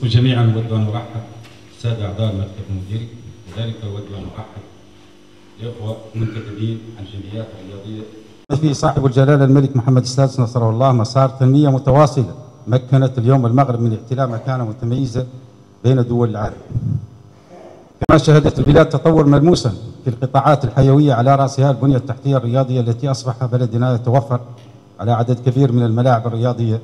جميعا نود ان نرحب بالساده اعضاء المكتب المديري، وذلك نود ان نرحب بالاخوه المنتدبين عن الجمعيات الرياضيه. في صاحب الجلاله الملك محمد السادس نصره الله مسار تنميه متواصله مكنت اليوم المغرب من احتلال مكانه متميزه بين دول العالم. كما شهدت البلاد تطور ملموسا في القطاعات الحيويه على راسها البنيه التحتيه الرياضيه التي اصبح بلدنا يتوفر على عدد كبير من الملاعب الرياضيه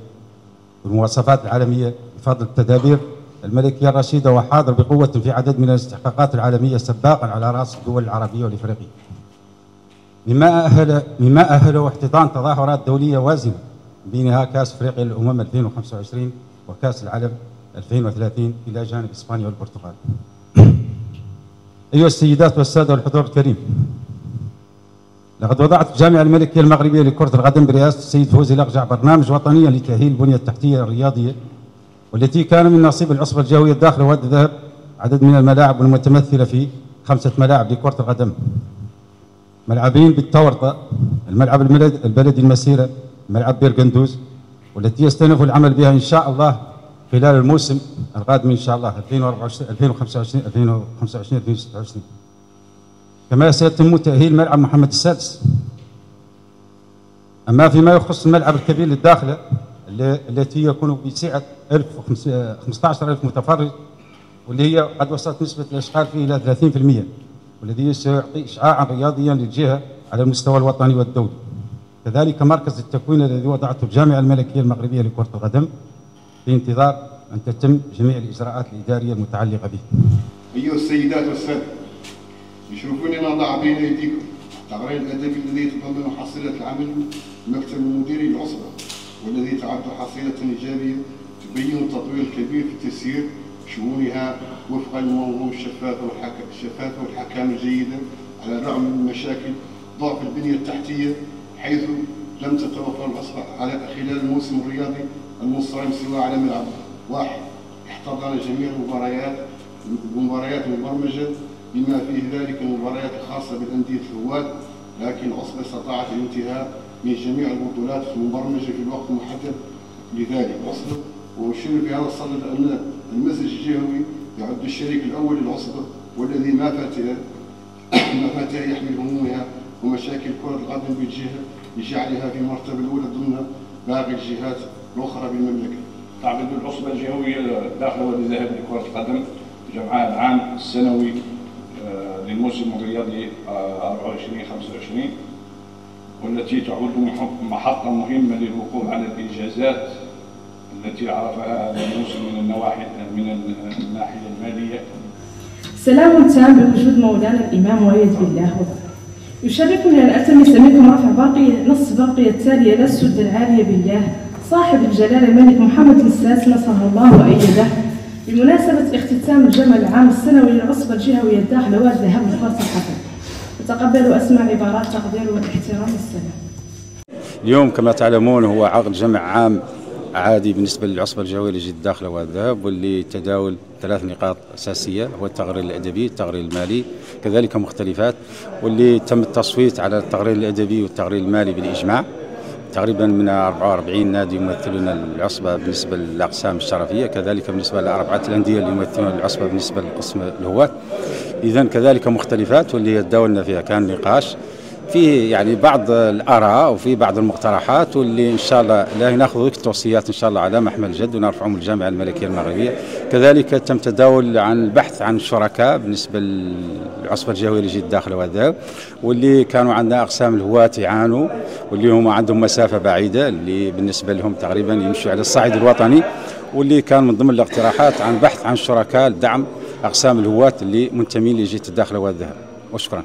والمواصفات العالميه بفضل التدابير الملكيه الرشيده، وحاضر بقوه في عدد من الاستحقاقات العالميه سباقا على راس الدول العربيه والافريقيه. مما اهله احتضان تظاهرات دوليه وازنه بينها كاس افريقيا للامم 2025 وكاس العالم 2030 الى جانب اسبانيا والبرتغال. ايها السيدات والساده والحضور الكريم، لقد وضعت الجامعه الملكيه المغربيه لكره القدم برئاسه السيد فوزي الاقجع برنامج وطنيا لتاهيل البنيه التحتيه الرياضيه، والتي كان من نصيب العصبه الجويه الداخله واد الذهب عدد من الملاعب المتمثله في 5 ملاعب لكره القدم، ملعبين بالتورطه، الملعب البلدي المسيره، ملعب بيرقندوز، والتي يستأنف العمل بها ان شاء الله خلال الموسم القادم ان شاء الله 2025 2026. كما سيتم تأهيل ملعب محمد السادس. اما فيما يخص الملعب الكبير للداخله التي يكون بسعه 15,000 متفرج، واللي هي قد وصلت نسبه الاشغال فيه الى 30%، والذي سيعطي اشعاعا رياضيا للجهه على المستوى الوطني والدولي. كذلك مركز التكوين الذي وضعته الجامعه الملكيه المغربيه لكره القدم في انتظار ان تتم جميع الاجراءات الاداريه المتعلقه به. ايها السيدات والساده، يشرفني ان اضع بين ايديكم التقرير الادبي الذي يتضمن حصيله العمل المكتب المديري للعصبه، والذي تعد حصيله ايجابيه تبين التطوير الكبير في تسيير شؤونها وفق المنظومه الشفافه والحكام الجيده، على الرغم من مشاكل ضعف البنيه التحتيه، حيث لم تتوفر العصبه خلال الموسم الرياضي المنصرم سوى على ملعب واحد احتضن جميع المباريات المبرمجه، بما فيه ذلك المباريات الخاصه بالانديه الهواه، لكن العصبه استطاعت الانتهاء من جميع البطولات المبرمجه في الوقت المحدد لذلك العصبه. وأشير في هذا الصدد ان المسج الجهوي يعد الشريك الاول للعصبه، والذي ما فات يحمل همومها ومشاكل كره القدم بالجهه لجعلها في المرتبه الاولى ضمن باقي الجهات الاخرى بالمملكه. تعقد العصبه الجهويه داخل وادي الذهب لكره القدم جمعها العام السنوي للموسم الرياضي 24/25، والتي تعد محطه مهمه للوقوف على الانجازات التي عرفها هذا الموسم من الناحيه الماليه. سلام تام بوجود مولانا الامام وايد بالله وبركاته. يشرفني ان التمس منكم رفع نص برقيه التاليه الى السد العاليه بالله صاحب الجلاله الملك محمد السادس نصره الله وايده، بمناسبه اختتام الجمع العام السنوي للعصبه الجهويه الداخله واد الذهب لكره القدم. وتقبلوا اسماء عبارات تقدير والاحترام والسلام. اليوم كما تعلمون هو عقد جمع عام عادي بالنسبه للعصبه الجهويه اللي جت داخله واد الذهب، واللي تداول 3 نقاط اساسيه، هو التقرير الادبي، التقرير المالي، كذلك مختلفات، واللي تم التصويت على التقرير الادبي والتقرير المالي بالاجماع. تقريبا من 44 نادي يمثلون العصبه بالنسبه للاقسام الشرفيه، كذلك بالنسبه ل4 الانديه اللي يمثلون العصبه بالنسبه للقسم الهواة. اذا كذلك مختلفات، واللي تداولنا فيها كان نقاش فيه يعني بعض الاراء وفي بعض المقترحات، واللي ان شاء الله لا ناخذ التوصيات ان شاء الله على محمل الجد ونرفعهم للجامعه الملكيه المغربيه. كذلك تم تداول عن البحث عن الشركاء بالنسبه للعصبه الجهويه اللي جت داخل واد الذهب، واللي كانوا عندنا اقسام الهواة يعانوا، واللي هم عندهم مسافه بعيده، اللي بالنسبه لهم تقريبا يمشوا على الصعيد الوطني، واللي كان من ضمن الاقتراحات عن بحث عن شركاء لدعم اقسام الهواة اللي منتمين لجهه الداخله واد الذهب. وشكرا.